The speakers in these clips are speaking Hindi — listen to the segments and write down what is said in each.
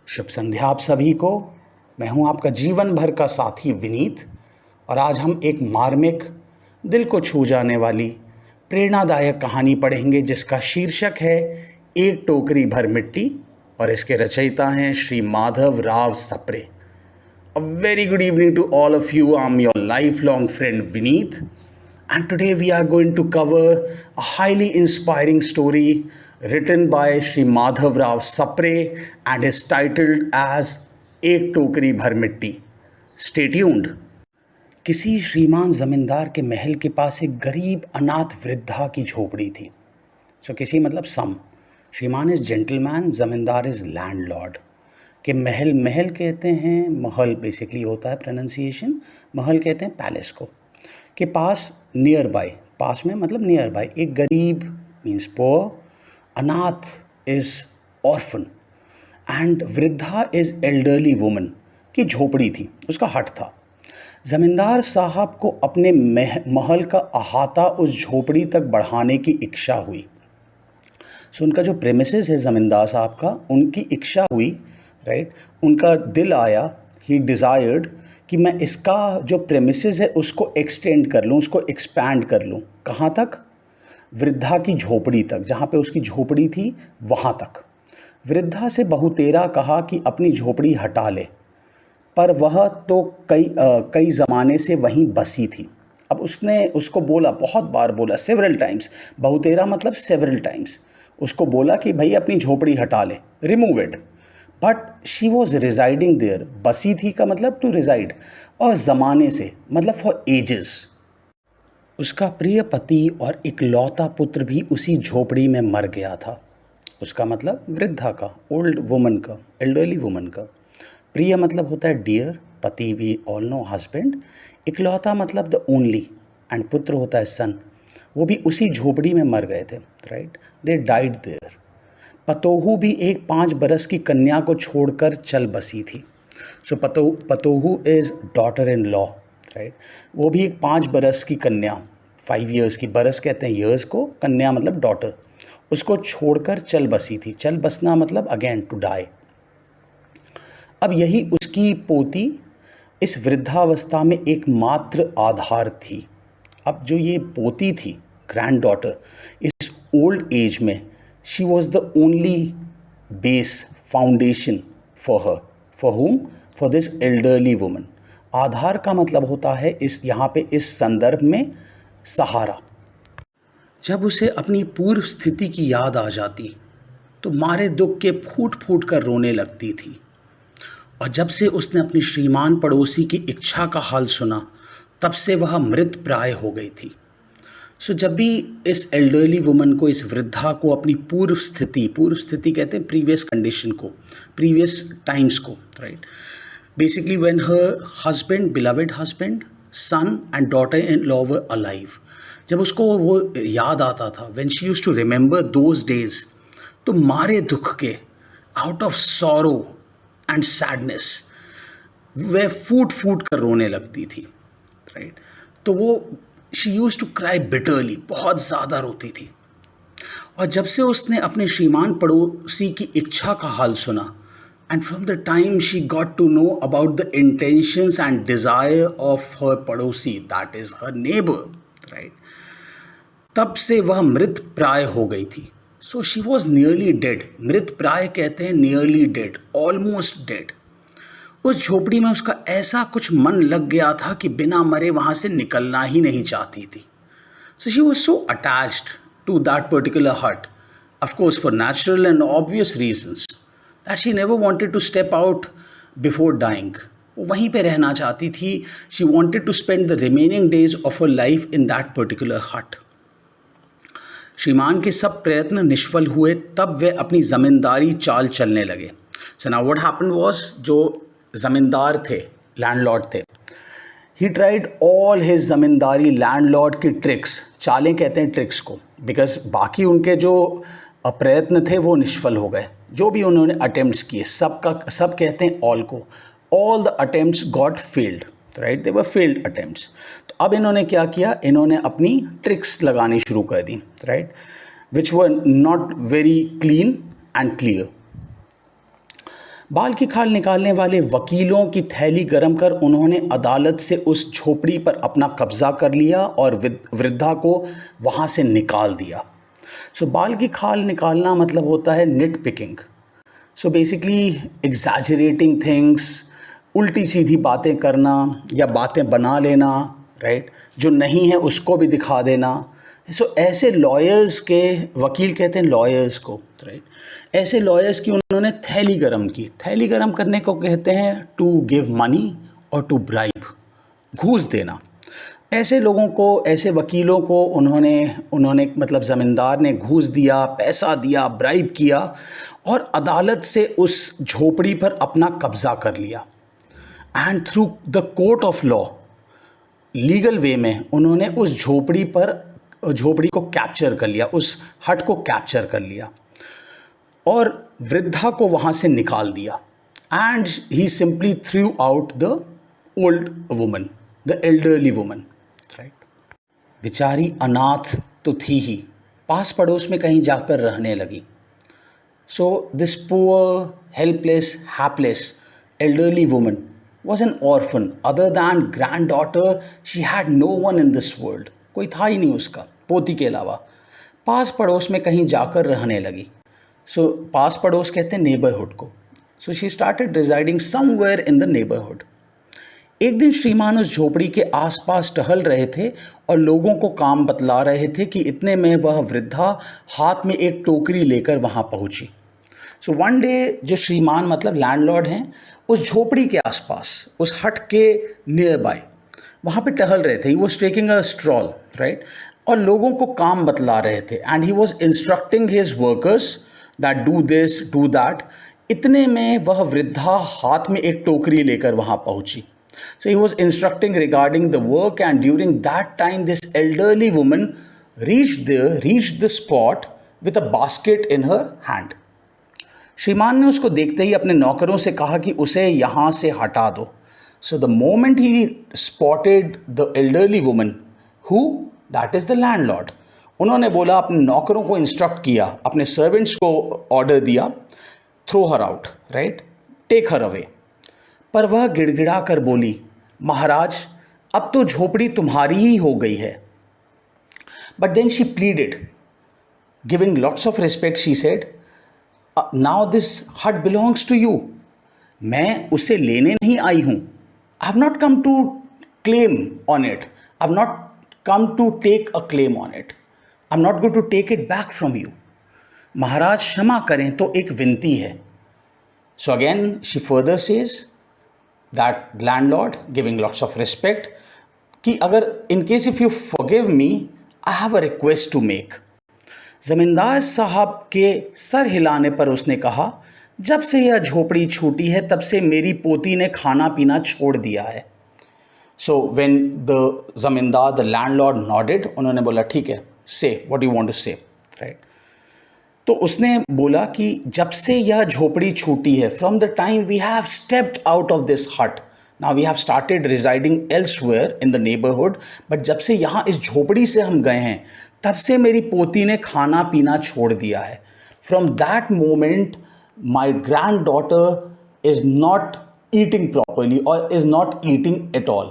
शुभ संध्या आप सभी को। मैं हूं आपका जीवन भर का साथी विनीत और आज हम एक मार्मिक, दिल को छू जाने वाली, प्रेरणादायक कहानी पढ़ेंगे जिसका शीर्षक है एक टोकरी भर मिट्टी और इसके रचयिता हैं Shri Madhav Rao Sapre. A very good evening to all of you. I'm your lifelong friend Vineet, and today we are going to cover a highly inspiring story written by Shri Madhav Rao Sapre and is titled as एक टोकरी भर मिट्टी। Stay tuned. किसी श्रीमान जमींदार के महल के पास एक गरीब अनाथ वृद्धा की झोपड़ी थी। किसी मतलब सम। श्रीमान इज जेंटलमैन, जमींदार इज लैंडलॉर्ड। कि महल कहते हैं, महल बेसिकली होता है प्रोनाउंसिएशन, महल कहते हैं पैलेस को। के पास नियर बाय, पास में मतलब नियर बाय, एक गरीब मीन्स पोअर, अनाथ इज ऑर्फन एंड वृद्धा इज एल्डरली वुमन की झोपड़ी थी, उसका हट था। ज़मींदार साहब को अपने महल का अहाता उस झोपड़ी तक बढ़ाने की इच्छा हुई। उनका जो प्रेमिसेस है ज़मींदार साहब का, उनकी इच्छा हुई, राइट, उनका दिल आया, ही डिज़ायर्ड कि मैं इसका जो प्रेमिसेस है उसको एक्सटेंड कर लूँ, उसको एक्सपैंड कर लूँ। कहाँ तक? वृद्धा की झोपड़ी तक, जहाँ पे उसकी झोपड़ी थी वहाँ तक। वृद्धा से बहुतेरा कहा कि अपनी झोपड़ी हटा ले, पर वह तो कई ज़माने से वहीं बसी थी। अब उसने उसको बोला, बहुत बार बोला, सेवरल टाइम्स, बहुतेरा मतलब सेवरल टाइम्स, उसको बोला कि भाई अपनी झोपड़ी हटा ले, remove it, but she was residing there. बसी थी का मतलब टू रिजाइड, और ज़माने से मतलब फॉर एजेस। उसका प्रिय पति और इकलौता पुत्र भी उसी झोपड़ी में मर गया था। उसका मतलब वृद्धा का, ओल्ड वुमन का, एल्डरली वुमन का। प्रिय मतलब होता है डियर, पति वी ऑल नो हस्बैंड, इकलौता मतलब द ओनली, एंड पुत्र होता है सन। वो भी उसी झोपड़ी में मर गए थे, राइट, दे डाइड देयर। पतोहू भी एक 5 बरस की कन्या को छोड़कर चल बसी थी। पतोहू is daughter in law, right. वो भी एक 5 बरस की कन्या, 5 ईयर्स की, बरस कहते हैं ईयर्स को, कन्या मतलब डॉटर, उसको छोड़कर चल बसी थी। चल बसना मतलब अगेन टू डाई। अब यही उसकी पोती इस वृद्धावस्था में एकमात्र आधार थी। अब जो ये पोती थी, ग्रैंड डॉटर, इस ओल्ड एज में, she was the only base foundation for her, for whom? For this elderly woman. आधार का मतलब होता है इस यहाँ पे इस संदर्भ में सहारा। जब उसे अपनी पूर्व स्थिति की याद आ जाती तो मारे दुख के फूट फूट कर रोने लगती थी। और जब से उसने अपनी श्रीमान पड़ोसी की इच्छा का हाल सुना, तब से वह मृत प्राय हो गई थी। जब भी इस एल्डरली वुमन को, इस वृद्धा को अपनी पूर्व स्थिति कहते हैं प्रीवियस कंडीशन को, प्रीवियस टाइम्स को, right, basically when her husband, beloved husband, son and daughter in law were alive, जब उसको वो याद आता था, when she used to remember those days, तो मारे दुख के, out of sorrow and sadness, वह फूट फूट कर रोने लगती थी, राइट। तो वो she used to cry bitterly, बहुत ज़्यादा रोती थी। और जब से उसने अपने श्रीमान पड़ोसी की इच्छा का हाल सुना, and from the time she got to know about the intentions and desire of her पड़ोसी, that is her neighbour, right, तब से वह मृत प्राय हो गई थी। So she was nearly dead. मृत प्राय कहते हैं नियरली डेड, ऑलमोस्ट डेड। उस झोपड़ी में उसका ऐसा कुछ मन लग गया था कि बिना मरे वहाँ से निकलना ही नहीं चाहती थी। So she was so attached to that particular hut, of course for natural and obvious reasons, that she never wanted to step out before dying. वो वहीं पे रहना चाहती थी। She wanted to spend the remaining days of her life in that particular hut. श्रीमान के सब प्रयत्न निष्फल हुए, तब वे अपनी ज़मींदारी चाल चलने लगे। So now what happened was, जो ज़मींदार थे, लैंडलॉर्ड थे, he tried all his ज़मींदारी landlord की ट्रिक्स, चालें कहते हैं ट्रिक्स को, बिकॉज बाकी उनके जो प्रयत्न थे वो निष्फल हो गए। जो भी उन्होंने अटेम्प्ट्स किए, सब कहते हैं ऑल को, all the attempts got failed, right, they were failed attempts. तो अब इन्होंने क्या किया, इन्होंने अपनी ट्रिक्स लगानी शुरू कर दी, right, which were not very clean and clear. बाल की खाल निकालने वाले वकीलों की थैली गर्म कर उन्होंने अदालत से उस झोपड़ी पर अपना कब्जा कर लिया और वृद्धा को वहाँ से निकाल दिया। सो बाल की खाल निकालना मतलब होता है nit picking. So basically exaggerating things, उल्टी सीधी बातें करना या बातें बना लेना, राइट, जो नहीं है उसको भी दिखा देना। सो ऐसे लॉयर्स के, वकील कहते हैं लॉयर्स को, राइट, ऐसे लॉयर्स की उन्होंने थैली गरम की। थैली गरम करने को कहते हैं टू गिव मनी और टू ब्राइब, घूस देना। ऐसे लोगों को, ऐसे वकीलों को उन्होंने मतलब ज़मींदार ने घूस दिया, पैसा दिया, ब्राइब किया और अदालत से उस झोपड़ी पर अपना कब्ज़ा कर लिया। And through the court of law, legal way में उन्होंने उस झोपड़ी को कैप्चर कर लिया, उस हट को कैप्चर कर लिया और वृद्धा को वहाँ से निकाल दिया। And he simply through out the old woman, the elderly woman, right. बेचारी अनाथ तो थी ही, पास पड़ोस में कहीं जाकर रहने लगी। So this poor, helpless, hapless elderly woman was an orphan. Other than granddaughter, she had no one in this world. कोई था ही नहीं उसका, पोती के अलावा। पास पड़ोस में कहीं जाकर रहने लगी। सो पास पड़ोस कहते हैं नेबरहुड को। So she started residing somewhere in the neighbourhood. एक दिन श्रीमान उस झोपड़ी के आसपास टहल रहे थे और लोगों को काम बतला रहे थे कि इतने में वह वृद्धा हाथ में एक टोकरी लेकर वहाँ पहुँची। सो वन डे जो श्रीमान मतलब लैंडलॉर्ड हैं, उस झोपड़ी के आसपास, उस हट के नियर बाय वहाँ पे टहल रहे थे। He was taking a stroll, right, और लोगों को काम बतला रहे थे। And he was instructing his workers that do this do that. इतने में वह वृद्धा हाथ में एक टोकरी लेकर वहाँ पहुँची। So he was instructing regarding the work, and during that time this elderly woman reached the spot with a basket in her hand. श्रीमान ने उसको देखते ही अपने नौकरों से कहा कि उसे यहाँ से हटा दो। So the moment he spotted the elderly woman, who that is the landlord, उन्होंने बोला, अपने नौकरों को इंस्ट्रक्ट किया, अपने सर्वेंट्स को ऑर्डर दिया, throw her out, right, take her away. पर वह गिड़गिड़ा कर बोली, महाराज अब तो झोपड़ी तुम्हारी ही हो गई है। But then she pleaded, giving lots of respect, she said, now this hut belongs to you. मैं उसे लेने नहीं आई हूँ। I have not come to claim on it, I have not come to take a claim on it, I am not going to take it back from you. महाराज क्षमा करें, तो एक विनती है। So again she further says, that landlord giving lots of respect, कि अगर in case if you forgive me, I have a request to make. ज़मींदार साहब के सर हिलाने पर उसने कहा, जब से यह झोपड़ी छूटी है तब से मेरी पोती ने खाना पीना छोड़ दिया है। So when the ज़मींदार, the landlord nodded, उन्होंने बोला ठीक है, say what you want to say, right? तो उसने बोला कि जब से यह झोपड़ी छूटी है, from the time we have stepped out of this hut, now we have started residing elsewhere in the neighbourhood, but जब से यहाँ इस झोपड़ी से हम गए हैं तब से मेरी पोती ने खाना पीना छोड़ दिया है। From that moment my granddaughter is not eating properly और is not eating at all.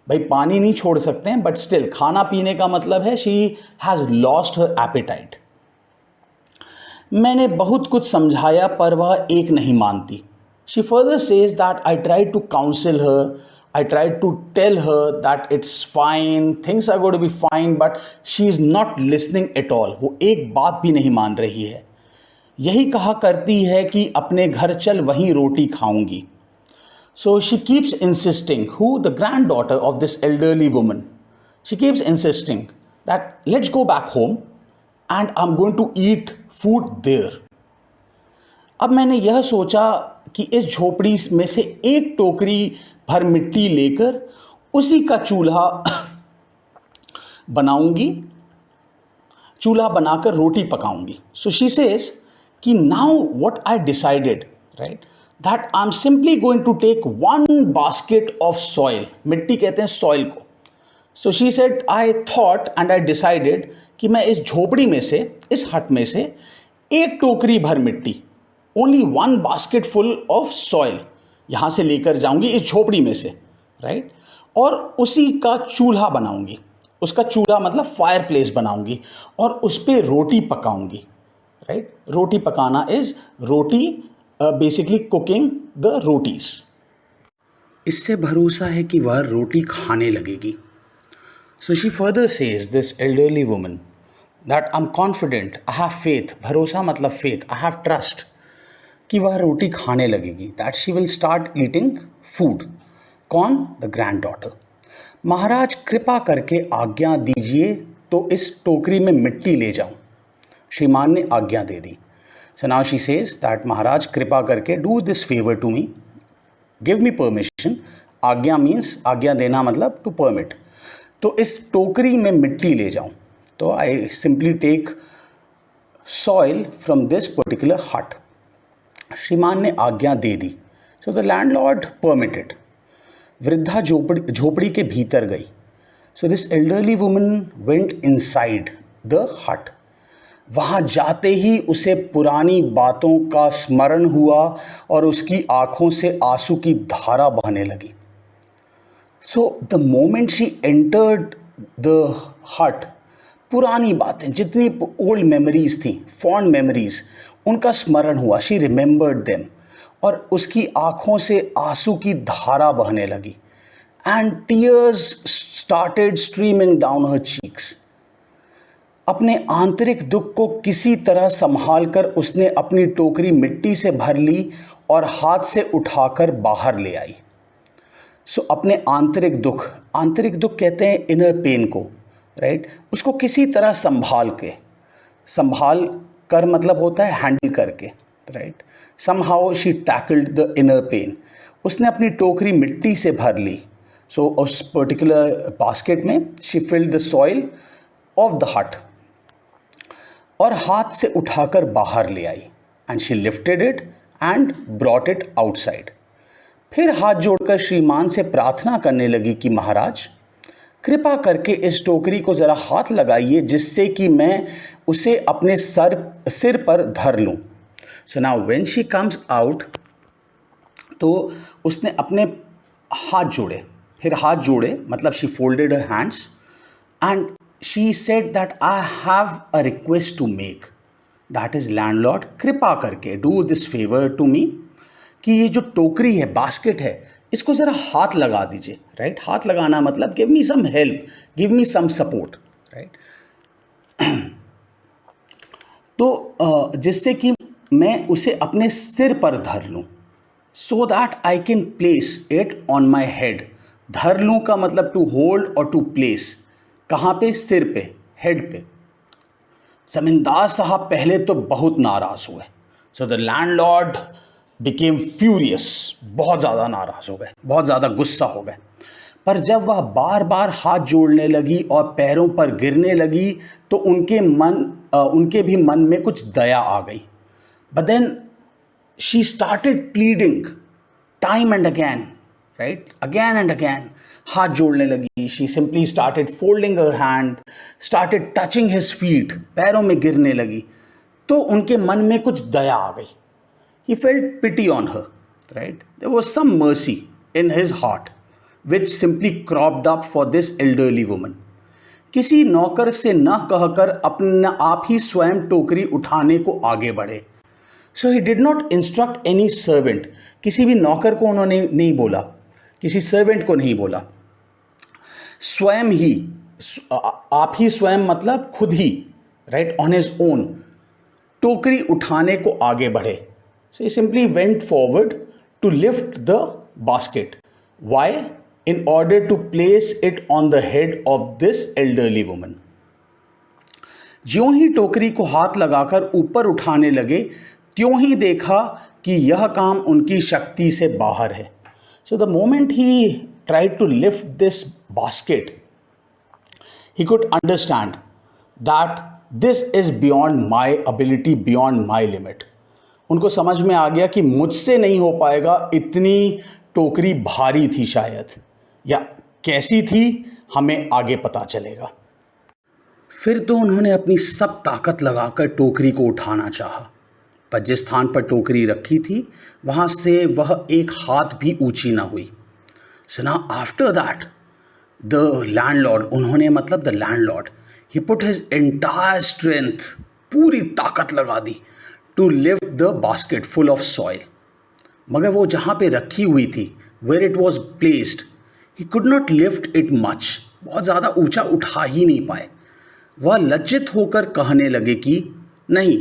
भाई पानी नहीं छोड़ सकते हैं, बट स्टिल खाना पीने का मतलब है she has lost her appetite. मैंने बहुत कुछ समझाया पर वह एक नहीं मानती। She further says that I tried to counsel her, I tried to tell her that it's fine, things are going to be fine, but she is not listening at all. वो एक बात भी नहीं मान रही है। यही कहा करती है कि अपने घर चल, वहीं रोटी खाऊंगी। So she keeps insisting, who the granddaughter of this elderly woman, she keeps insisting that let's go back home and I am going to eat food there. अब मैंने यह सोचा कि इस झोपड़ी में से एक टोकरी भर मिट्टी लेकर उसी का चूल्हा बनाऊंगी, चूल्हा बनाकर रोटी पकाऊंगी। सो शी सेज कि now what I decided, right, that I am simply going to take one basket of soil, मिट्टी कहते हैं सॉइल को। So she said I thought and I decided कि मैं इस झोपड़ी में से, इस हट में से एक टोकरी भर मिट्टी only one basket full of soil यहाँ से लेकर जाऊंगी इस झोपड़ी में से, राइट, और उसी का चूल्हा बनाऊंगी, उसका चूल्हा मतलब फायर प्लेस बनाऊंगी और उस पर रोटी पकाऊंगी, राइट। रोटी पकाना is roti, basically cooking the rotis. इससे भरोसा है कि वह रोटी खाने लगेगी। So she further says, this elderly woman, that I am confident, I have faith, भरोसा मतलब फेथ, आई हैव ट्रस्ट कि वह रोटी खाने लगेगी, that she will start eating food. कौन? The granddaughter. महाराज कृपा करके आज्ञा दीजिए तो इस टोकरी में मिट्टी ले जाऊं। श्रीमान ने आज्ञा दे दी। So now she says that महाराज कृपा करके do this favour to me, give me permission. आज्ञा मीन्स, आज्ञा देना मतलब टू परमिट। तो इस टोकरी में मिट्टी ले जाऊं। तो I simply take soil from this particular hut. श्रीमान ने आज्ञा दे दी। So the landlord permitted. वृद्धा झोपड़ी के भीतर गई। So this elderly woman went inside the hut. वहाँ जाते ही उसे पुरानी बातों का स्मरण हुआ और उसकी आंखों से आंसू की धारा बहने लगी। So the moment she entered the हट, पुरानी बातें, जितनी ओल्ड मेमोरीज थी, फॉन्ड मेमोरीज, उनका स्मरण हुआ। शी रिमेंबर्ड देम, और उसकी आंखों से आंसू की धारा बहने लगी। And tears started streaming down her cheeks. अपने आंतरिक दुख को किसी तरह संभाल कर उसने अपनी टोकरी मिट्टी से भर ली और हाथ से उठाकर बाहर ले आई। सो अपने आंतरिक दुख कहते हैं इनर पेन को, राइट, उसको किसी तरह संभाल कर मतलब होता है हैंडल करके, right. Somehow she tackled the inner pain. उसने अपनी टोकरी मिट्टी से भर ली। सो उस पर्टिकुलर बास्केट में she filled the soil of the hut और हाथ से उठाकर बाहर ले आई। And she lifted it and brought it outside. फिर हाथ जोड़कर श्रीमान से प्रार्थना करने लगी कि महाराज कृपा करके इस टोकरी को ज़रा हाथ लगाइए जिससे कि मैं उसे अपने सिर पर धर लूँ। So now when she comes out, तो उसने अपने हाथ जोड़े, फिर हाथ जोड़े मतलब she folded her hands and she said that I have a request to make, that is landlord कृपा करके do this favour to me, कि ये जो टोकरी है, बास्केट है, इसको ज़रा हाथ लगा दीजिए, राइट। हाथ लगाना मतलब give me some help, give me some support, right. तो जिससे कि मैं उसे अपने सिर पर धर लूँ, so that I can place it on my head. धर लूँ का मतलब टू होल्ड और टू प्लेस, कहाँ पे? सिर पे, हेड पे। जमींदार साहब पहले तो बहुत नाराज़ हुए। सो द लैंडलॉर्ड बिकेम फ्यूरियस, बहुत ज़्यादा नाराज़ हो गए, बहुत ज़्यादा गुस्सा हो गए। पर जब वह बार बार हाथ जोड़ने लगी और पैरों पर गिरने लगी तो उनके भी मन में कुछ दया आ गई। But then she started pleading time and again, right, again and again. हाथ जोड़ने लगी। She simply started folding her hand, started touching his feet, पैरों में गिरने लगी। तो उनके मन में कुछ दया आ गई। He felt pity on her, right? There was some mercy in his heart, which simply cropped up for this elderly woman. किसी नौकर से न कहकर अपना आप ही स्वयं टोकरी उठाने को आगे बढ़े। So he did not instruct any servant. किसी भी नौकर को उन्होंने नहीं बोला, किसी सर्वेंट को नहीं बोला, स्वयं ही, आप ही स्वयं मतलब खुद ही, राइट, ऑन हिज ओन टोकरी उठाने को आगे बढ़े। So he simply went forward to lift the basket. Why? In order to place it on the head of this elderly woman. ज्यों ही टोकरी को हाथ लगाकर ऊपर उठाने लगे, त्यों ही देखा कि यह काम उनकी शक्ति से बाहर है। So the moment he tried to lift this basket, he could understand that this is beyond my ability, beyond my limit. उनको समझ में आ गया कि मुझसे नहीं हो पाएगा, इतनी टोकरी भारी थी शायद, या कैसी थी हमें आगे पता चलेगा। फिर तो उन्होंने अपनी सब ताकत लगाकर टोकरी को उठाना चाहा, पर जिस स्थान पर टोकरी रखी थी वहाँ से वह एक हाथ भी ऊंची ना हुई। So now after that the landlord, उन्होंने मतलब the landlord, he put his entire strength, पूरी ताकत लगा दी to lift the basket full of soil. मगर वो जहाँ पे रखी हुई थी, where it was placed, he could not lift it much, बहुत ज़्यादा ऊंचा उठा ही नहीं पाए। वह लज्जित होकर कहने लगे कि नहीं,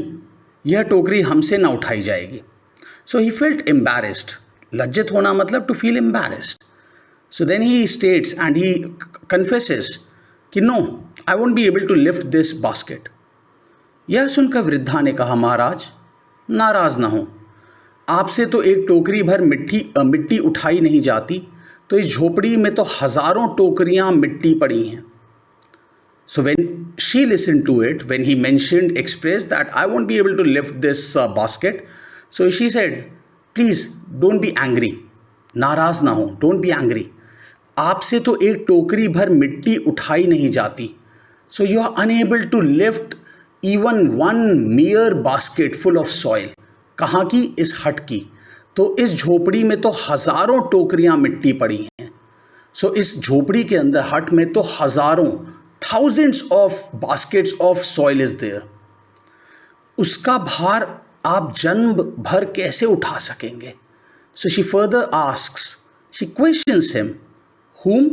यह टोकरी हमसे ना उठाई जाएगी। सो ही फेल्ट एम्बैरेस्ड, लज्जित होना मतलब to feel embarrassed. So then he states and he confesses कि no, I won't be able to lift this basket. यह सुनकर वृद्धा ने कहा, महाराज नाराज ना हो, आपसे तो एक टोकरी भर मिट्टी उठाई नहीं जाती, तो इस झोपड़ी में तो हजारों टोकरियां मिट्टी पड़ी हैं। So when she listened to it, when he expressed that I won't be able to lift this basket, so she said, please don't be angry, नाराज ना हो, don't be angry, आपसे तो एक टोकरी भर मिट्टी उठाई नहीं जाती, so you are unable to lift even one mere basket full of soil। कहाँ की? इस हट की। तो इस झोपड़ी में तो हजारों टोकरियां मिट्टी पड़ी हैं। सो इस झोपड़ी के अंदर, हट में तो हजारों, thousands of baskets of soil is there। उसका भार आप जन्म भर कैसे उठा सकेंगे? So she further asks, she questions him, whom?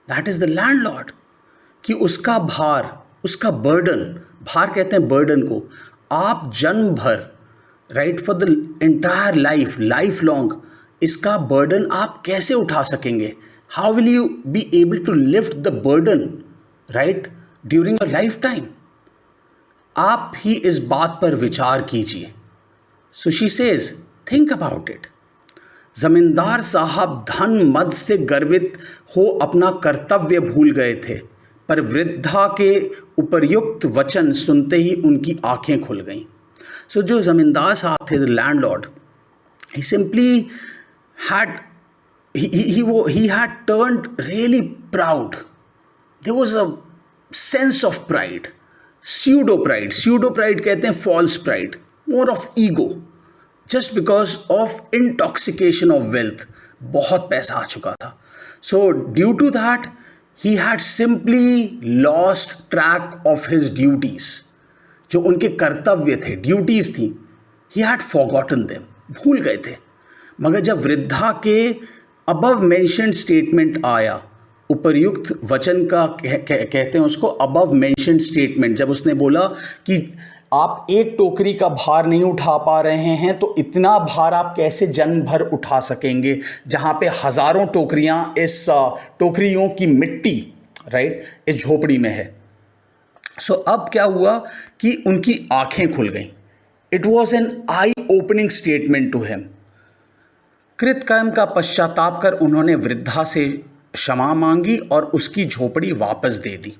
That is the landlord। कि उसका भार, उसका बर्डन, भार कहते हैं बर्डन को, आप जन्म भर, right, for the entire life, life long, इसका बर्डन आप कैसे उठा सकेंगे? How will you be able to lift the burden, right, during a lifetime? आप ही इस बात पर विचार कीजिए। So she says, think about it. जमींदार साहब धन मद से गर्वित हो अपना कर्तव्य भूल गए थे, पर वृद्धा के उपर्युक्त वचन सुनते ही उनकी आंखें खुल गईं। सो जो जमींदार साहब थे, the landlord, he simply had he had turned really proud। There was a sense of pride, pseudo pride कहते हैं false pride, more of ego, just because of intoxication of wealth। बहुत पैसा आ चुका था। So due to that he had simply lost track of his duties। जो उनके कर्तव्य थे, ड्यूटीज थी, he had forgotten them, भूल गए थे। मगर जब वृद्धा के अबव मेंशन्ड स्टेटमेंट आया, उपर्युक्त वचन का कहते हैं उसको, अबव मेंशन्ड स्टेटमेंट, जब उसने बोला कि आप एक टोकरी का भार नहीं उठा पा रहे हैं, तो इतना भार आप कैसे जन्म भर उठा सकेंगे, जहाँ पे हजारों टोकरियाँ, इस टोकरियों की मिट्टी, राइट, इस झोपड़ी में है। सो अब क्या हुआ कि उनकी आंखें खुल गईं। It was an eye opening statement to him. कृतकर्म का पश्चाताप कर उन्होंने वृद्धा से क्षमा मांगी और उसकी झोपड़ी वापस दे दी।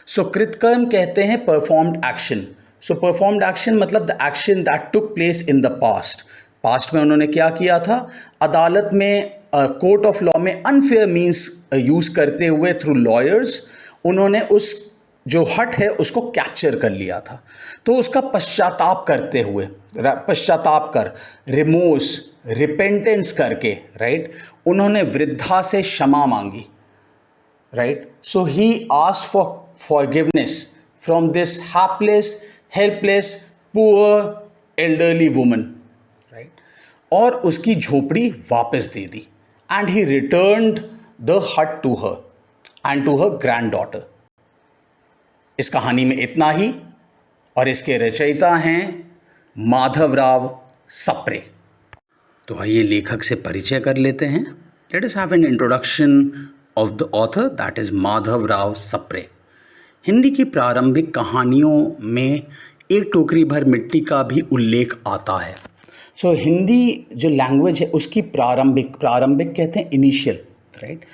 सो कृतकर्म कहते हैं परफॉर्म्ड एक्शन। सो परफॉर्म्ड एक्शन मतलब the action that took place in the past में उन्होंने क्या किया था? अदालत में, कोर्ट ऑफ लॉ में अनफेयर मीन्स यूज़ करते हुए, थ्रू लॉयर्स, उन्होंने उस जो हट है उसको कैप्चर कर लिया था। तो उसका पश्चाताप करते हुए, पश्चाताप कर, रिमोर्स, रिपेंटेंस करके, राइट, उन्होंने वृद्धा से क्षमा मांगी, right. So he asked for forgiveness from this hapless, helpless, poor elderly woman, right, और उसकी झोपड़ी वापस दे दी। And he returned the hut to her and to her granddaughter. इस कहानी में इतना ही, और इसके रचयिता हैं माधवराव सप्रे। तो आइए लेखक से परिचय कर लेते हैं। Let us have an introduction of the author, that is Madhavrao Sapre. Hindi की प्रारंभिक कहानियों में एक टोकरी भर मिट्टी का भी उल्लेख आता है। सो हिंदी जो लैंग्वेज है उसकी प्रारंभिक कहते हैं इनिशियल, राइट,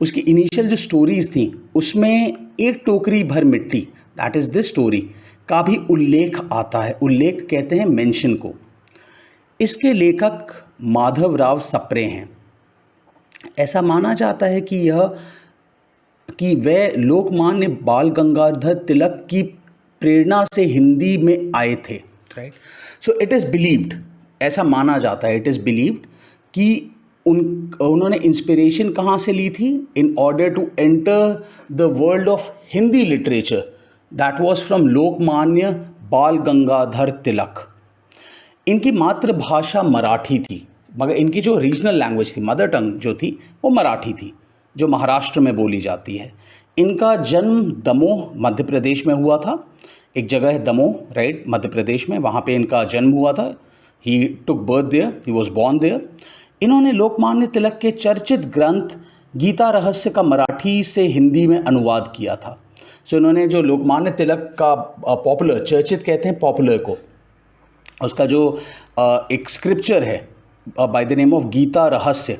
उसकी इनिशियल जो स्टोरीज़ थी उसमें एक टोकरी भर मिट्टी, दैट इज़ दिस स्टोरी, का भी उल्लेख आता है। उल्लेख कहते हैं मेंशन को। इसके लेखक माधवराव सप्रे हैं। ऐसा माना जाता है कि वह लोकमान्य बाल गंगाधर तिलक की प्रेरणा से हिंदी में आए थे, right. So it is believed, ऐसा माना जाता है, इट इज़ बिलीव्ड कि उन्होंने इंस्पिरेशन कहाँ से ली थी in order to enter the world of Hindi literature, that was from Lokmanya Bal Gangadhar तिलक। इनकी मातृभाषा मराठी थी, मगर इनकी जो रीजनल लैंग्वेज थी, मदर टंग जो थी, वो मराठी थी, जो महाराष्ट्र में बोली जाती है। इनका जन्म दमोह मध्य प्रदेश में हुआ था। एक जगह है दमोह, राइट, मध्य प्रदेश में, वहाँ पे इनका जन्म हुआ था। He took birth there, he was born there. इन्होंने लोकमान्य तिलक के चर्चित ग्रंथ गीता रहस्य का मराठी से हिंदी में अनुवाद किया था। सो इन्होंने जो लोकमान्य तिलक का पॉपुलर, चर्चित कहते हैं पॉपुलर को, उसका जो एक स्क्रिप्चर है by the name of Gita Rahasya,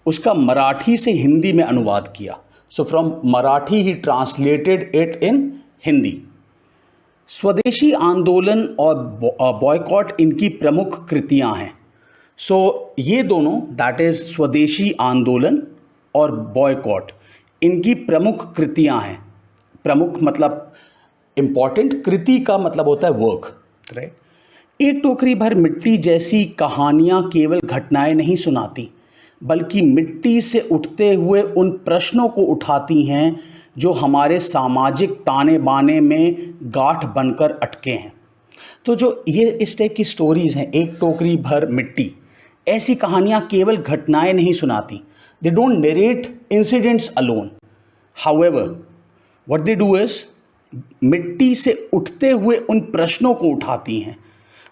उसका मराठी से हिंदी में अनुवाद किया। So from Marathi he translated it in Hindi. Swadeshi आंदोलन और बॉयकॉट इनकी प्रमुख कृतियां हैं। सो ये दोनों, दैट इज स्वदेशी आंदोलन और बॉयकॉट, इनकी प्रमुख कृतियां हैं। प्रमुख मतलब इम्पॉर्टेंट, कृति का मतलब होता है वर्क, राइट। एक टोकरी भर मिट्टी जैसी कहानियां केवल घटनाएं नहीं सुनाती, बल्कि मिट्टी से उठते हुए उन प्रश्नों को उठाती हैं जो हमारे सामाजिक ताने बाने में गांठ बनकर अटके हैं। तो जो ये इस टाइप की स्टोरीज़ हैं, एक टोकरी भर मिट्टी, ऐसी कहानियाँ केवल घटनाएं नहीं सुनाती। They don't narrate incidents alone, however what they do is, मिट्टी से उठते हुए उन प्रश्नों को उठाती हैं।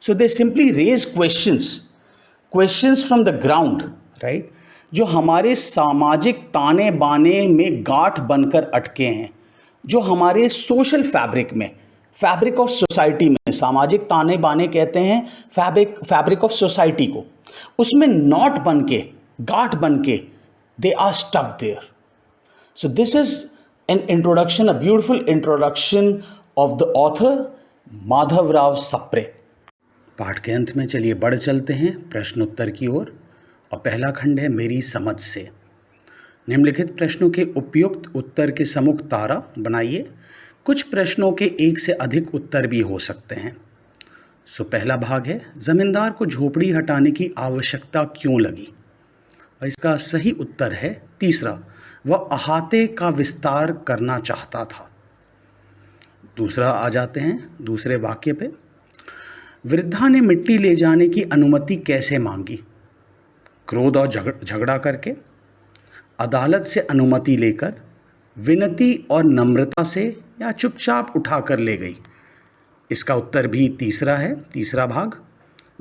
So they simply raise questions from the ground, right, जो हमारे सामाजिक ताने बाने में गांठ बनकर अटके हैं, जो हमारे सोशल फैब्रिक ऑफ सोसाइटी में, सामाजिक ताने बाने कहते हैं फैब्रिक ऑफ सोसाइटी को, उसमें नॉट बन के, गांठ बन के, they are stuck there. So this is an introduction, a beautiful introduction of the author Madhavrao Sapre. पाठ के अंत में चलिए बढ़ चलते हैं प्रश्नोत्तर की ओर, और पहला खंड है मेरी समझ से। निम्नलिखित प्रश्नों के उपयुक्त उत्तर के सम्मुख तारा बनाइए। कुछ प्रश्नों के एक से अधिक उत्तर भी हो सकते हैं। सो पहला भाग है, जमींदार को झोपड़ी हटाने की आवश्यकता क्यों लगी? और इसका सही उत्तर है तीसरा, वह अहाते का विस्तार करना चाहता था। दूसरा आ जाते हैं दूसरे वाक्य पे। वृद्धा ने मिट्टी ले जाने की अनुमति कैसे मांगी? क्रोध और झगड़ा करके, अदालत से अनुमति लेकर, विनती और नम्रता से, या चुपचाप उठाकर ले गई? इसका उत्तर भी तीसरा है, तीसरा भाग,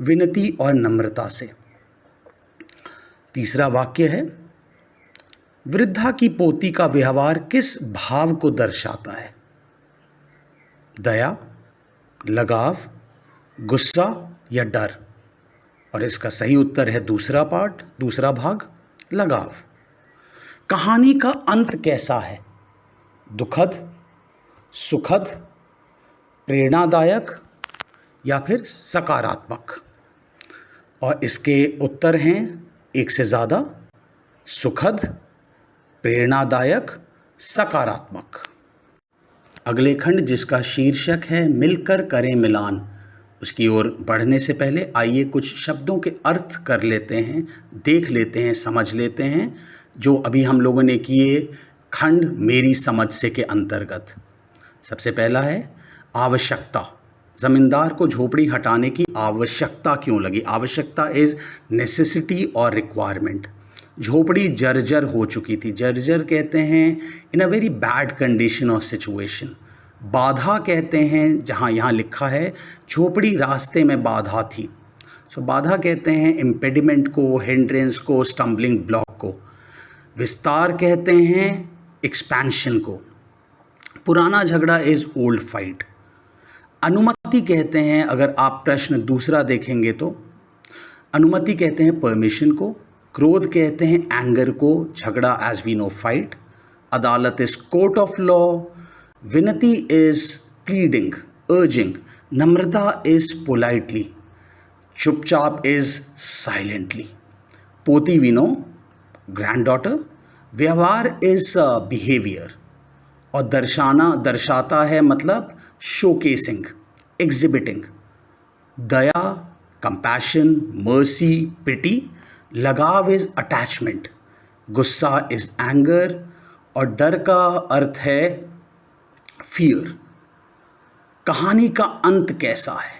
विनती और नम्रता से। तीसरा वाक्य है, वृद्धा की पोती का व्यवहार किस भाव को दर्शाता है? दया, लगाव, गुस्सा या डर? और इसका सही उत्तर है दूसरा भाग, लगाव। कहानी का अंत कैसा है? दुखद, सुखद, प्रेरणादायक या फिर सकारात्मक? और इसके उत्तर हैं एक से ज़्यादा, सुखद, प्रेरणादायक, सकारात्मक। अगले खंड जिसका शीर्षक है मिलकर करें मिलान, उसकी ओर बढ़ने से पहले आइए कुछ शब्दों के अर्थ कर लेते हैं, देख लेते हैं, समझ लेते हैं, जो अभी हम लोगों ने किए खंड मेरी समझ से के अंतर्गत। सबसे पहला है आवश्यकता। ज़मींदार को झोपड़ी हटाने की आवश्यकता क्यों लगी? आवश्यकता इज़ नेसेसिटी और रिक्वायरमेंट। झोपड़ी जर्जर हो चुकी थी। जर्जर कहते हैं इन अ वेरी बैड कंडीशन और सिचुएशन। बाधा कहते हैं, जहाँ यहाँ लिखा है झोपड़ी रास्ते में बाधा थी। सो बाधा कहते हैं इम्पेडिमेंट को, हिंड्रेंस को, स्टम्बलिंग ब्लॉक को। विस्तार कहते हैं एक्सपेंशन को। पुराना झगड़ा इज़ ओल्ड फाइट। अनुमति कहते हैं, अगर आप प्रश्न दूसरा देखेंगे तो अनुमति कहते हैं परमिशन को। क्रोध कहते हैं एंगर को, झगड़ा एज वी नो फाइट। अदालत इज कोर्ट ऑफ लॉ। विनती is pleading, urging. Namrata is politely. चुपचाप इज साइलेंटली। पोती वी नो ग्रैंड डॉटर। व्यवहार इज बिहेवियर। और दर्शाता है मतलब शोकेसिंग, एग्जिबिटिंग। दया कंपैशन, मर्सी, पिटी। लगाव इज अटैचमेंट, गुस्सा इज एंगर, और डर का अर्थ है फियर। कहानी का अंत कैसा है?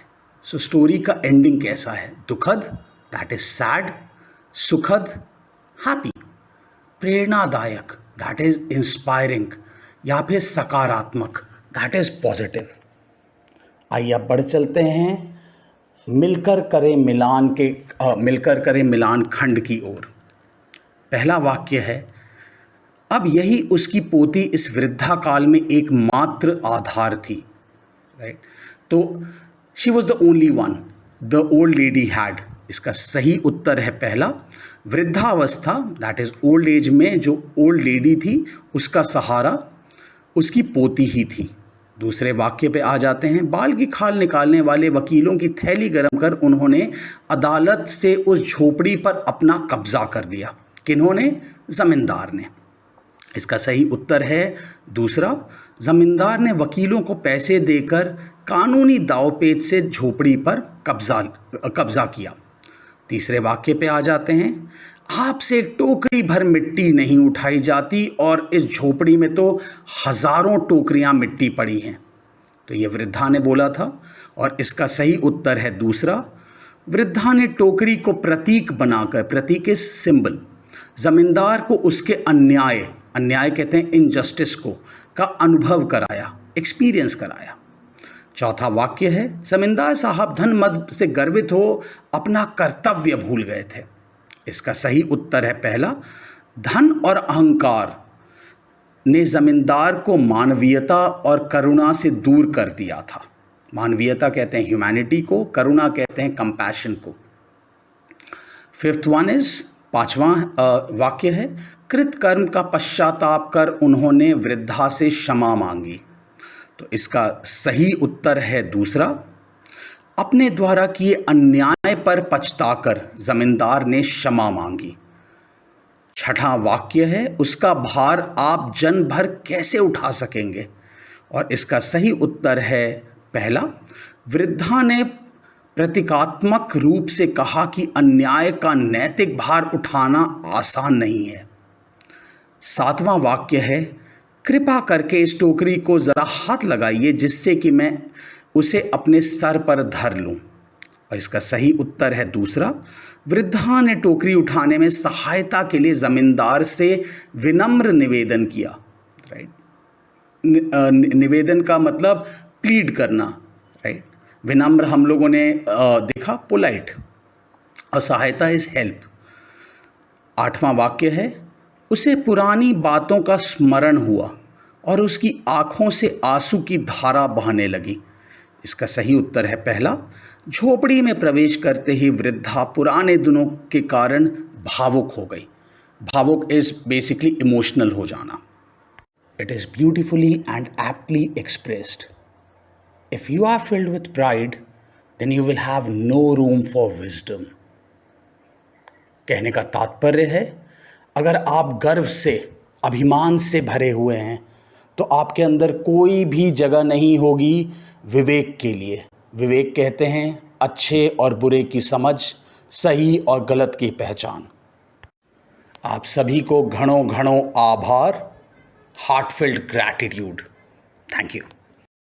सो स्टोरी का एंडिंग कैसा है? दुखद, दैट इज सैड। सुखद, हैप्पी। प्रेरणादायक, दैट इज इंस्पायरिंग, या फिर सकारात्मक, दैट इज पॉजिटिव। आइए अब बढ़ चलते हैं मिलकर करें मिलान खंड की ओर। पहला वाक्य है, अब यही उसकी पोती इस वृद्धा काल में एकमात्र आधार थी। राइट, तो she was the only one the old lady had. इसका सही उत्तर है पहला, वृद्धावस्था, दैट इज ओल्ड एज में जो ओल्ड लेडी थी उसका सहारा उसकी पोती ही थी। दूसरे वाक्य पे आ जाते हैं, बाल की खाल निकालने वाले वकीलों की थैली गर्म कर उन्होंने अदालत से उस झोपड़ी पर अपना कब्जा कर दिया। किन्होंने? जमींदार ने। इसका सही उत्तर है दूसरा, जमींदार ने वकीलों को पैसे देकर कानूनी दावपेच से झोपड़ी पर कब्जा किया। तीसरे वाक्य पे आ जाते हैं, आपसे टोकरी भर मिट्टी नहीं उठाई जाती और इस झोपड़ी में तो हजारों टोकरियां मिट्टी पड़ी हैं। तो ये वृद्धा ने बोला था, और इसका सही उत्तर है दूसरा, वृद्धा ने टोकरी को प्रतीक बनाकर, प्रतीक इज सिंबल, जमींदार को उसके अन्याय कहते हैं इनजस्टिस को, का अनुभव कराया, एक्सपीरियंस कराया। चौथा वाक्य है, जमींदार साहब धन मद से गर्वित हो अपना कर्तव्य भूल गए थे। इसका सही उत्तर है पहला, धन और अहंकार ने जमींदार को मानवीयता और करुणा से दूर कर दिया था। मानवीयता कहते हैं ह्यूमैनिटी को, करुणा कहते हैं कंपैशन को। फिफ्थ वन इज, पांचवा वाक्य है, कृत कर्म का पश्चाताप कर उन्होंने वृद्धा से क्षमा मांगी। तो इसका सही उत्तर है दूसरा, अपने द्वारा किए अन्याय पर पछताकर जमींदार ने क्षमा मांगी। छठा वाक्य है, उसका भार आप जन भर कैसे उठा सकेंगे, और इसका सही उत्तर है पहला, वृद्धा ने प्रतीकात्मक रूप से कहा कि अन्याय का नैतिक भार उठाना आसान नहीं है। सातवां वाक्य है, कृपा करके इस टोकरी को ज़रा हाथ लगाइए जिससे कि मैं उसे अपने सर पर धर लूं, और इसका सही उत्तर है दूसरा, वृद्धा ने टोकरी उठाने में सहायता के लिए जमींदार से विनम्र निवेदन किया। राइट, निवेदन का मतलब प्लीड करना। राइट, विनम्र हम लोगों ने देखा पोलाइट, और सहायता इज हेल्प। आठवां वाक्य है, उसे पुरानी बातों का स्मरण हुआ और उसकी आंखों से आंसू की धारा बहने लगी। इसका सही उत्तर है पहला, झोपड़ी में प्रवेश करते ही वृद्धा पुराने दिनों के कारण भावुक हो गई। भावुक इज बेसिकली इमोशनल हो जाना। It is beautifully and aptly expressed. If you are filled with pride then you will have no room for wisdom. कहने का तात्पर्य है, अगर आप गर्व से, अभिमान से भरे हुए हैं तो आपके अंदर कोई भी जगह नहीं होगी विवेक के लिए। विवेक कहते हैं अच्छे और बुरे की समझ, सही और गलत की पहचान। आप सभी को घणों घणों आभार, हार्टफेल्ट ग्रैटिट्यूड। Thank you.